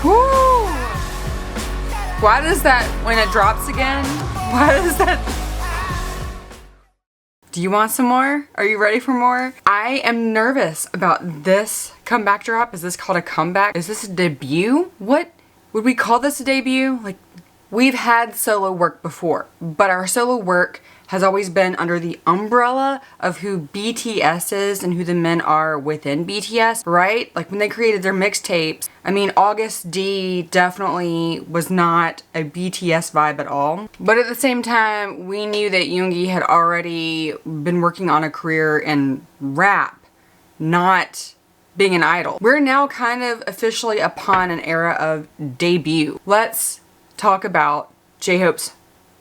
Woo! Why does that, when it drops again, why does that? Do you want some more? Are you ready for more? I am nervous about this comeback drop. Is this called a comeback? Is this a debut? What would we call this a debut? Like, we've had solo work before, but our solo work has always been under the umbrella of who BTS is and who the men are within BTS, right? Like when they created their mixtapes, I mean, August D definitely was not a BTS vibe at all. But at the same time, we knew that Yoongi had already been working on a career in rap, not being an idol. We're now kind of officially upon an era of debut. Let's talk about J-Hope's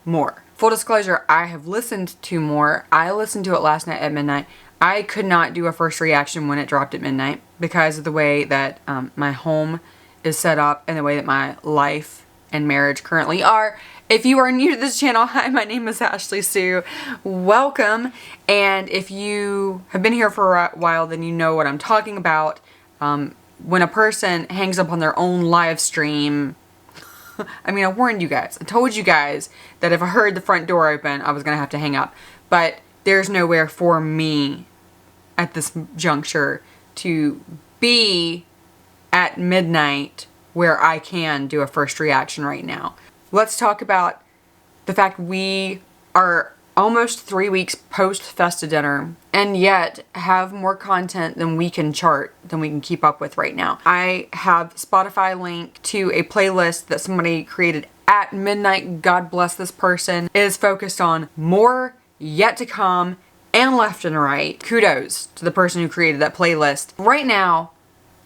More. Full disclosure, I have listened to More. I listened to it last night at midnight. I could not do a first reaction when it dropped at midnight because of the way that my home is set up and the way that my life and marriage currently are. If you are new to this channel, hi, my name is Ashley Sue. Welcome. And if you have been here for a while, then you know what I'm talking about. When a person hangs up on their own live stream, I mean, I warned you guys. I told you guys that if I heard the front door open, I was going to have to hang up. But there's nowhere for me at this juncture to be at midnight where I can do a first reaction right now. Let's talk about the fact we are almost 3 weeks post Festa dinner and yet have more content than we can chart, than we can keep up with right now. I have Spotify linked to a playlist that somebody created at midnight. God bless this person. It is focused on more yet to come and left and right. Kudos to the person who created that playlist. Right now,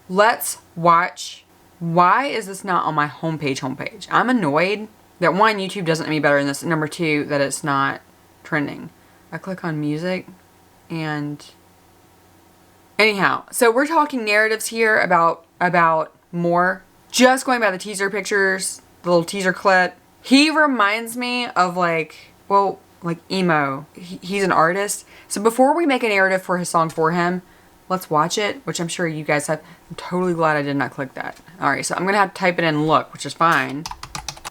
let's watch. Why is this not on my homepage? I'm annoyed that one, YouTube doesn't know me better than this, and number two, that it's not trending. I click on music and anyhow, so we're talking narratives here about More. Just going by the teaser pictures, the little teaser clip. He reminds me of like emo. He's an artist. So before we make a narrative for his song for him, let's watch it, which I'm sure you guys have. I'm totally glad I did not click that. All right, so I'm gonna have to type it in and look, which is fine.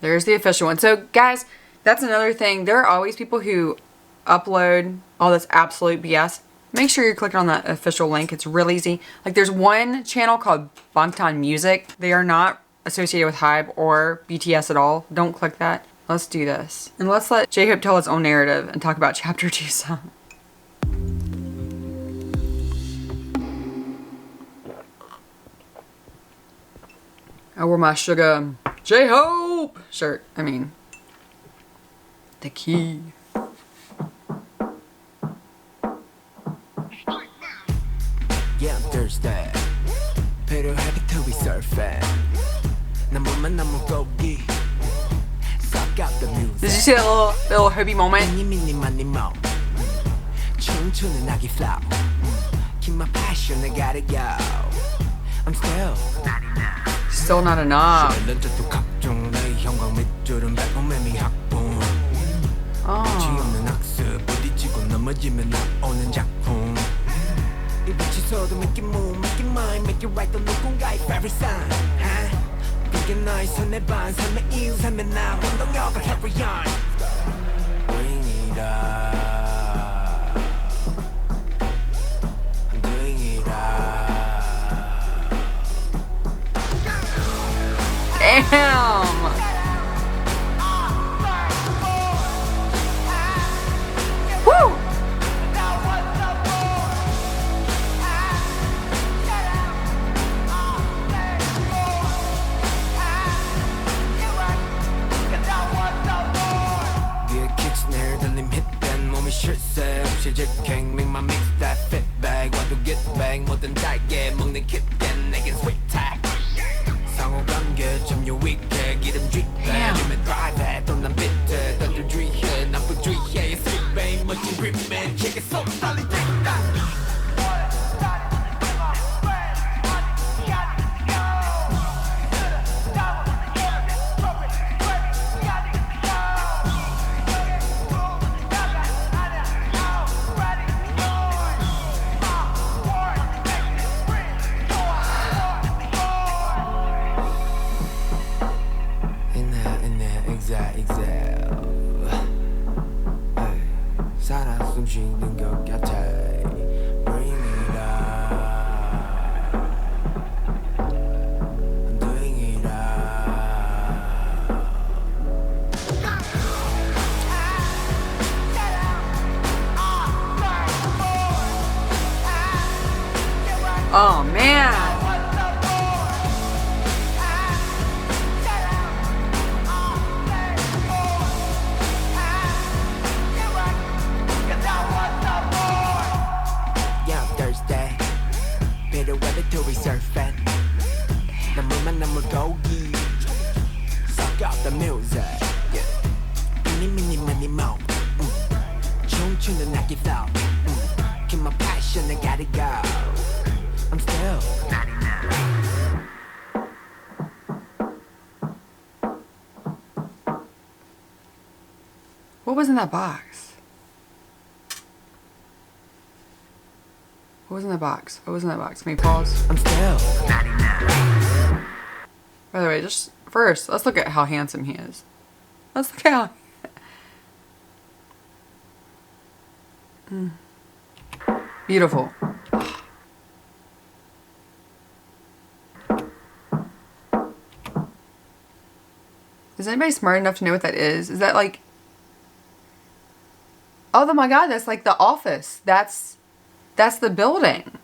There's the official one. So guys, that's another thing. There are always people who upload all this absolute BS. Make sure you're clicking on that official link. It's real easy. Like there's one channel called Bangtan Music. They are not associated with Hybe or BTS at all. Don't click that. Let's do this. And let's let J-Hope tell his own narrative and talk about chapter 2 song. I wore my sugar J-Hope shirt. I mean, the key. Yeah, I'm thirsty. Pero happy to be surfing. Suck out the music. Did you see that little Hybe moment? Keep my passion, I gotta go. I'm still not enough. So make it move, make it mine, make it right. The look on guy every sign. Big and nice on the bands, I'm eels, I'm now. Don't know but carry on. Bring it up. I'm doing it up. Damn. Woo. Make my mix that fit bag. Want to get bang more than that. Yeah, 먹는 kitchen 내겐 sweet tag. 상호 관계 점유 weekend. 이루어지는 것 같아. Bring it up. I'm doing it up. Oh man. To resurfing 나물만 나물 고기 Suck out the music Mini mini mini mo 춤추는 낙기 flow Keep my passion, I gotta go I'm still 99. What was in that box? What was in that box? What was in that box? Let me pause. I'm still 99. By the way, just first, let's look at how handsome he is. Let's look at how... Beautiful. Is anybody smart enough to know what that is? Is that like... Oh my god, that's like the office. That's the building.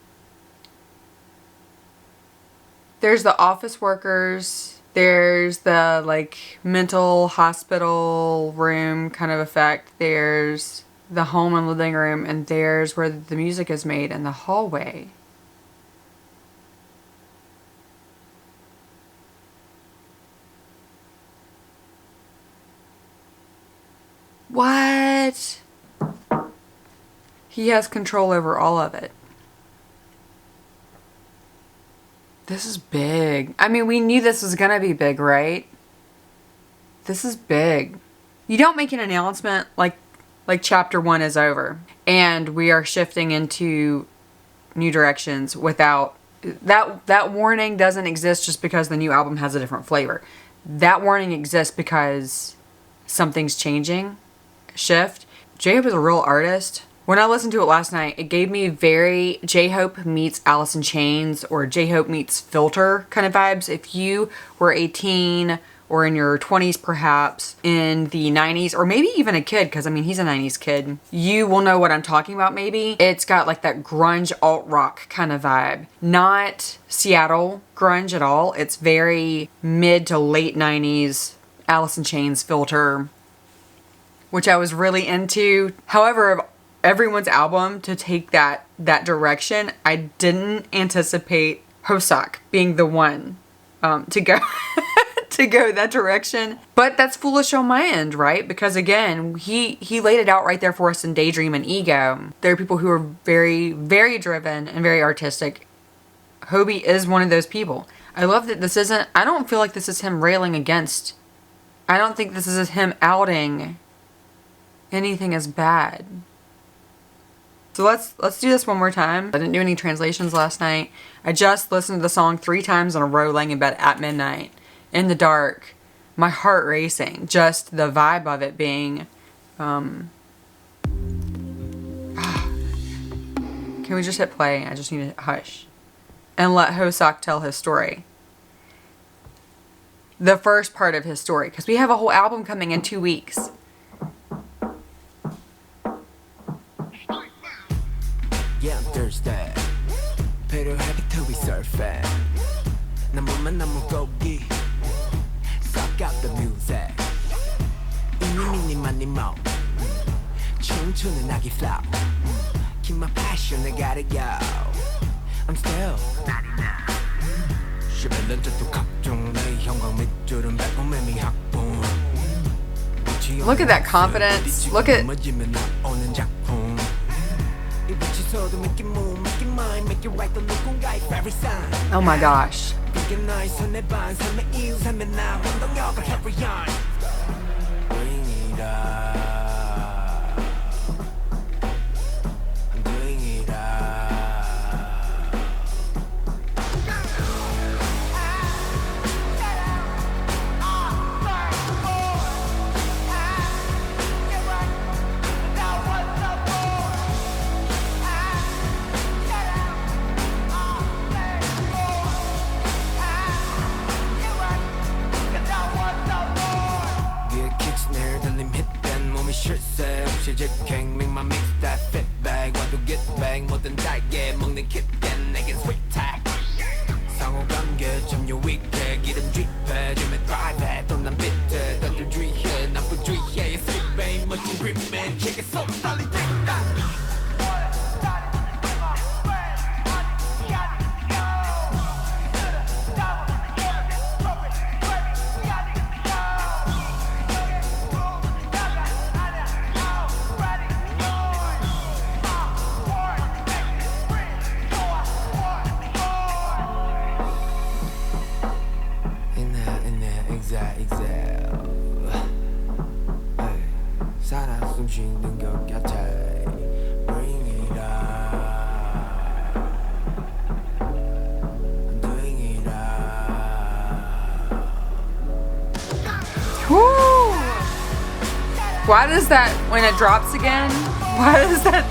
There's the office workers. There's the like mental hospital room kind of effect. There's the home and living room. And there's where the music is made in the hallway. What? He has control over all of it. This is big. I mean, we knew this was gonna be big, right? This is big. You don't make an announcement like chapter 1 is over and we are shifting into new directions without that warning doesn't exist just because the new album has a different flavor. That warning exists because something's changing. Shift. J-Hope is a real artist. When I listened to it last night, it gave me very J-Hope meets Alice in Chains or J-Hope meets Filter kind of vibes. If you were a teen or in your 20s perhaps in the 90s or maybe even a kid, because I mean he's a 90s kid, you will know what I'm talking about maybe. It's got like that grunge alt-rock kind of vibe. Not Seattle grunge at all. It's very mid to late 90s Alice in Chains, Filter, which I was really into. However, everyone's album to take that direction, I didn't anticipate Hoseok being the one to go to go that direction. But that's foolish on my end, right? Because again, he laid it out right there for us in Daydream and Ego. There are people who are very, very driven and very artistic. Hybe is one of those people. I love that this isn't, I don't feel like this is him railing against, I don't think this is him outing anything as bad. So let's do this one more time. I didn't do any translations last night. I just listened to the song 3 times in a row laying in bed at midnight in the dark. My heart racing. Just the vibe of it being can we just hit play? I just need to hush and let Hoseok tell his story. The first part of his story, because we have a whole album coming in 2 weeks. Yeah, I'm thirsty. Pero happy to be surfing. 나물만 나물 고기. Suck out the music. 이니 미니 마니 모. 춤추는 아기 flow. Keep my passion, I gotta go. I'm still 99. 11년 전도 각종 내 형광 밑줄은 백범매미 학봉. Look at that confidence. Look at... Oh my gosh. 직행 make my mix that fit bag 와도 get bang 뭐든 달게 먹는 kitden 내겐 sweet tag 상호관계 점유 위계 기름 쥐패 주면 drive 돈난 비트 던질 주의해 나쁜 주의해 sweet babe 멋진 gripman check it so 빨리 take that 살아 숨쉬는 것 같아 Bring it up I'm doing it up Woo! Why does that, when it drops again, why does that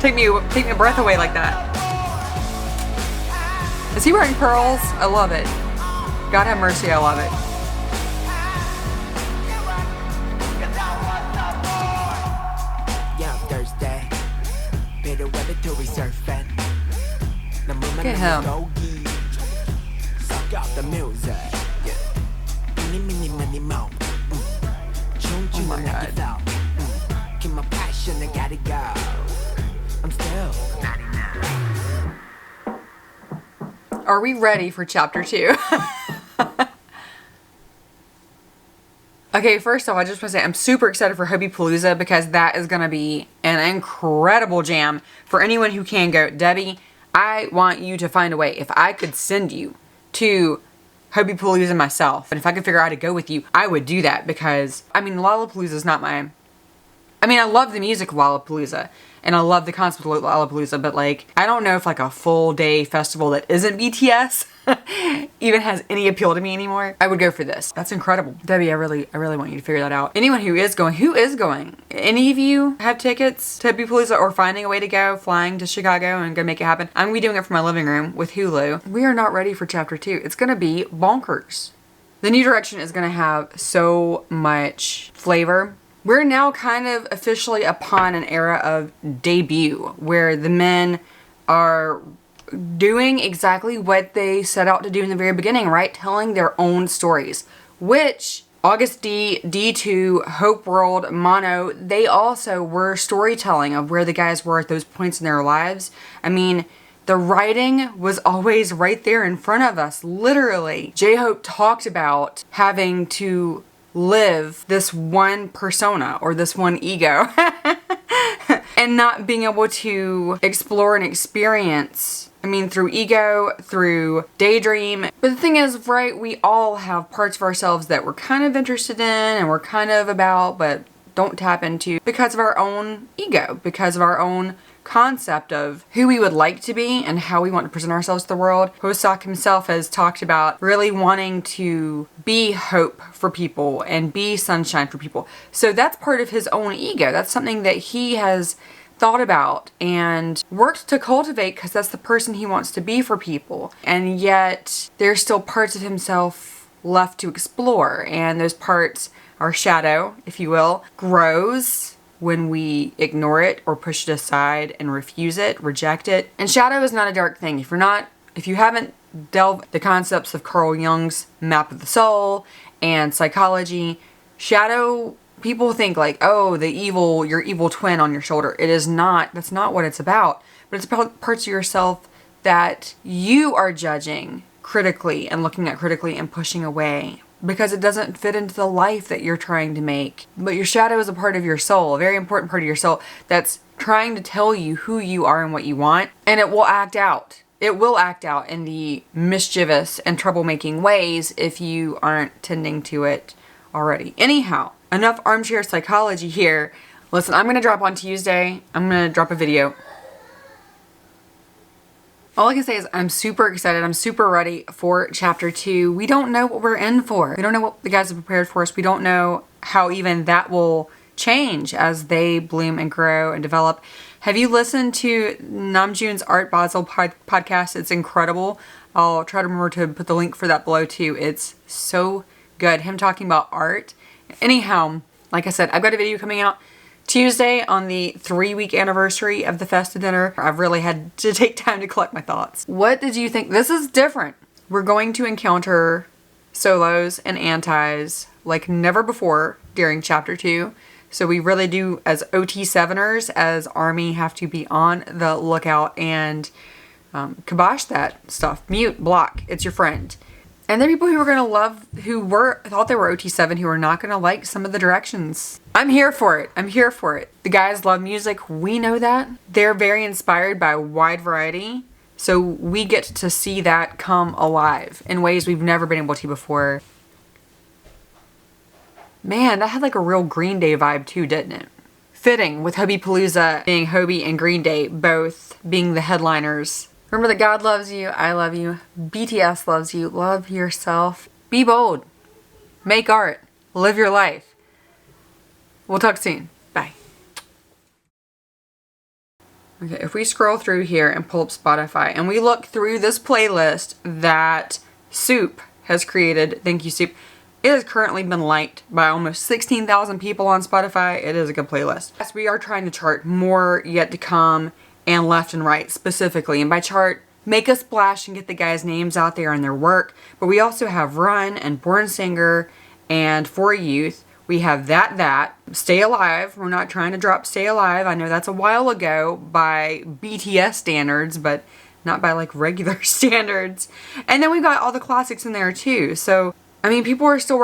take me a breath away like that? Is he wearing pearls? I love it. God have mercy, I love it. Look at him. Oh my God. Are we ready for chapter 2? Okay, first off, I just want to say I'm super excited for Hybe because that is going to be an incredible jam for anyone who can go. Debbie, I want you to find a way. If I could send you to Hybe myself, and if I could figure out how to go with you, I would do that because, I mean, Lollapalooza is not my... I mean, I love the music of Lollapalooza, and I love the concept of Lollapalooza, but like, I don't know if like a full day festival that isn't BTS even has any appeal to me anymore. I would go for this. That's incredible. Debbie, I really want you to figure that out. Anyone who is going? Any of you have tickets to Hybe or finding a way to go, flying to Chicago and go make it happen? I'm gonna be doing it from my living room with Hulu. We are not ready for chapter 2. It's gonna be bonkers. The new direction is gonna have so much flavor. We're now kind of officially upon an era of debut where the men are doing exactly what they set out to do in the very beginning, right? Telling their own stories, which August D, D2, Hope World, Mono, they also were storytelling of where the guys were at those points in their lives. I mean, the writing was always right there in front of us, literally. J-Hope talked about having to live this one persona or this one ego and not being able to explore and experience, I mean, through ego, through daydream. But the thing is, right, we all have parts of ourselves that we're kind of interested in and we're kind of about, but don't tap into because of our own ego, because of our own concept of who we would like to be and how we want to present ourselves to the world. Hoseok himself has talked about really wanting to be hope for people and be sunshine for people. So that's part of his own ego. That's something that he has thought about and worked to cultivate because that's the person he wants to be for people. And yet there's still parts of himself left to explore, and those parts, our shadow, if you will, grows when we ignore it or push it aside and refuse it, reject it. And shadow is not a dark thing. If you haven't delved the concepts of Carl Jung's map of the soul and psychology, shadow, people think like, oh, your evil twin on your shoulder. It is not. That's not what it's about. But it's about parts of yourself that you are judging critically and looking at critically and pushing away because it doesn't fit into the life that you're trying to make. But your shadow is a part of your soul, a very important part of your soul that's trying to tell you who you are and what you want, and it will act out. It will act out in the mischievous and troublemaking ways if you aren't tending to it already. Anyhow, enough armchair psychology here. Listen, I'm going to drop on Tuesday. I'm going to drop a video. All I can say is I'm super excited. I'm super ready for chapter 2. We don't know what we're in for. We don't know what the guys have prepared for us. We don't know how even that will change as they bloom and grow and develop. Have you listened to Namjoon's Art Basel podcast? It's incredible. I'll try to remember to put the link for that below too. It's so good. Him talking about art. Anyhow, Like I said, I've got a video coming out Tuesday on the 3-week anniversary of the Festa dinner. I've really had to take time to collect my thoughts. What did you think? This is different. We're going to encounter solos and antis like never before during chapter 2. So we really do, as OT7ers, as ARMY, have to be on the lookout and kibosh that stuff. Mute, block, it's your friend. And there are people who are going to love, thought they were OT7, who are not going to like some of the directions. I'm here for it. I'm here for it. The guys love music. We know that. They're very inspired by a wide variety. So we get to see that come alive in ways we've never been able to before. Man, that had like a real Green Day vibe too, didn't it? Fitting with Hobie being Hobie and Green Day both being the headliners. Remember that God loves you, I love you, BTS loves you, love yourself. Be bold. Make art. Live your life. We'll talk soon. Bye. Okay, if we scroll through here and pull up Spotify and we look through this playlist that Soup has created, thank you Soup, it has currently been liked by almost 16,000 people on Spotify. It is a good playlist. Yes, we are trying to chart more yet to come and left and right specifically. And by chart, make a splash and get the guys' names out there and their work. But we also have Run and Born Singer and For Youth. We have That, Stay Alive. We're not trying to drop Stay Alive. I know that's a while ago by BTS standards, but not by like regular standards. And then we've got all the classics in there too. So I mean, people are still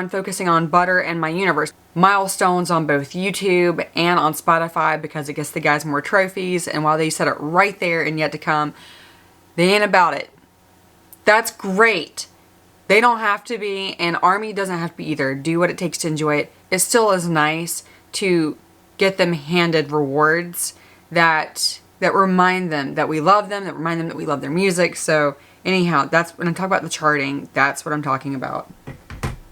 focusing on Butter and My Universe. Milestones on both YouTube and on Spotify because it gets the guys more trophies. And while they said it right there and yet to come, they ain't about it. That's great. They don't have to be, and ARMY doesn't have to be either. Do what it takes to enjoy it. It still is nice to get them handed rewards that remind them that we love them, that remind them that we love their music. So anyhow, that's when I talk about the charting, that's what I'm talking about.